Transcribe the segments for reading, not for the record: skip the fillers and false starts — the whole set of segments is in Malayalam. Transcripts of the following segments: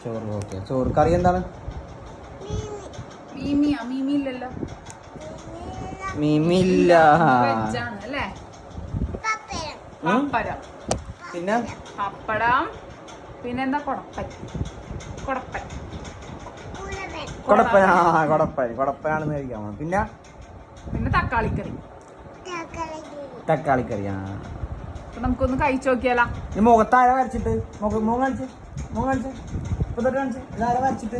ചോറ്. ഓക്കെ, ചോറ്. കറി എന്താണ്? മീമില്ലല്ലോ. മീമില്ല. പപ്പടം പിന്നെ പപ്പടം പിന്നെന്താ? കൊടപ്പൻ. കൊടപ്പനാണെന്ന് കഴിക്കാൻ. പിന്നെ തക്കാളിക്കറി. തക്കാളിക്കറി. നമുക്കൊന്ന് കഴിച്ചു നോക്കിയാലോ. ഈ മുഖത്താര വരച്ചിട്ട് മുഖം കാണിച്ച് ഇതാര വരച്ചിട്ട്?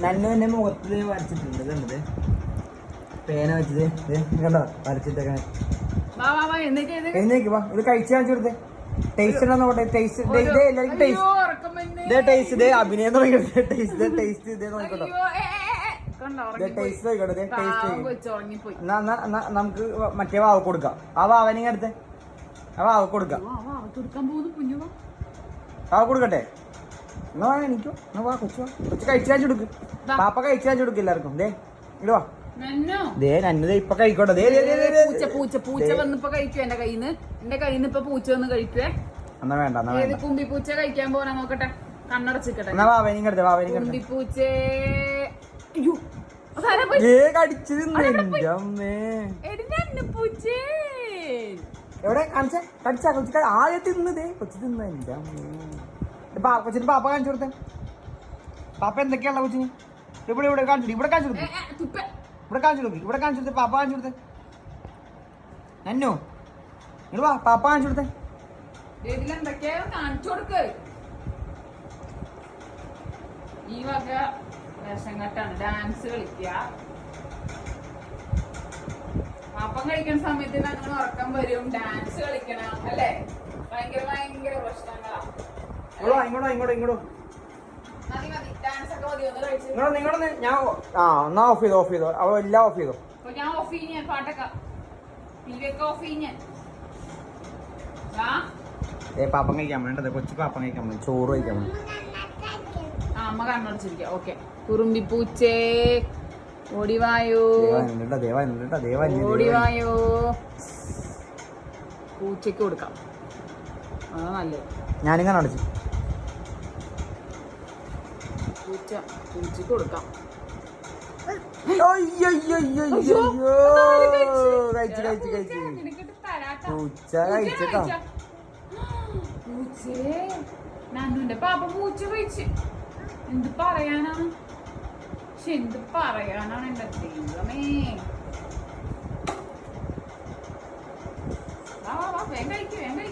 നന്നു എന്നെ മുഖത്ത് വരച്ചിട്ടുണ്ട്. കണ്ടത് പേന വെച്ചത് കണ്ടോ വരച്ചിട്ടൊക്കെ. എന്നേക്ക് വാ, ഇത് കഴിച്ച് കാണിച്ചു കൊടുത്തേ. ടേസ്റ്റ് ഉണ്ടോ നോക്കട്ടെ. ടേസ്റ്റ് എല്ലാവർക്കും ടേസ്റ്റ് അഭിനയം തുടങ്ങിയിട്ട് ടേസ്റ്റ് ഇതേ നോക്കട്ടോ. നമുക്ക് മറ്റേ വാവ് കൊടുക്കാം. ആ വാവനെയും അടുത്ത് ആ വാവ് കൊടുക്കാം. വാവ് കൊടുക്കട്ടെ. എന്നാ എനിക്കോ എന്നാ വാ കൊച്ചു കഴിച്ചു കാണിച്ചു കൊടുക്ക്. പാപ്പ കഴിച്ചു കാണിച്ചു കൊടുക്കും എല്ലാവർക്കും. ദേ ഇടുവാ. നന്നു ഇപ്പൊ കഴിക്കോട്ടെ. പൂച്ച വന്നിപ്പോ കഴിക്കും. എന്റെ കയ്യിന്ന് ഇപ്പൊ പൂച്ച വന്ന് കഴിക്കുവേ. എന്നാ വേണ്ട. കുമ്പി പൂച്ച കഴിക്കാൻ പോരാ നോക്കട്ടെ. കണ്ണടച്ചിക്കട്ടെ. കുമ്പിപ്പൂച്ചേ എവിടെ കാണിച്ചേ? കടിച്ചാ കൊച്ചു ആദ്യം തിന്നതേ. കൊച്ചു തിന്ന എന്റെ കൊച്ചിന് പാപ്പ കാണിച്ചു കൊടുത്തേ. പാപ്പ എന്തൊക്കെയാണല്ലോ കൊച്ചിന്? ഇവിടെ കാണിച്ചു. ഇവിടെ കാണിച്ചു കൊടുക്കും. ഇവിടെ കാണിച്ചു കൊടുക്കും. ഇവിടെ കാണിച്ചു കൊടുത്തേ. പാപ്പ കാണിച്ചു കൊടുത്തേ. നന്നു നിങ്ങൾ വാ, പാപ്പ കാണിച്ചു കൊടുത്തേ. കാണിച്ചു കൊടുക്ക്. ഈ വക വേഷം കെട്ടാണ്. ഡാൻസ് കളിക്കുക. പാപ്പം കഴിക്കുന്ന സമയത്ത് അങ്ങനെ ഉറക്കം വരും. ഡാൻസ് കളിക്കണം അല്ലേ? ഭയങ്കര പ്രശ്നങ്ങളാ. ഇങ്ങോട്ടോ. ഡാൻസ് ഒക്കെ മതി. ഒന്ന് കഴിച്ചു. ഞാൻ എന്നാ ഓഫ് ചെയ്തോ. അവ എല്ലാം ഓഫ് ചെയ്തോ. ഞാൻ ഓഫ് ചെയ്യ. പാട്ടൊക്കെ ടിവിയൊക്കെ ഓഫ് ചെയ്യ. പാപ്പം കഴിക്കാൻ വേണ്ടത്. കൊച്ചു പാപ്പം കഴിക്കാൻ വേണ്ടി ചോറ് കഴിക്കാൻ വേണ്ടി. അമ്മ കണ്ണടച്ചിരിക്കാം. ഓക്കെ. കുറുമ്പിപ്പൂച്ചേ ഓടിവായോ. ഓടിവായോ. പൂച്ചയ്ക്ക് കൊടുക്കാം. അതാ നല്ലത്. ഞാനും കണ്ണടച്ചു. പൂച്ചയ്ക്ക് കൊടുക്കാം. പൂച്ച കഴിച്ചോ. നന്നുന്റെ പാപ്പ പൂച്ച കഴിച്ച്. എന്ത് പറയാനാണ് എന്റെ ദൈവമേ. വേഗം കഴിക്കും.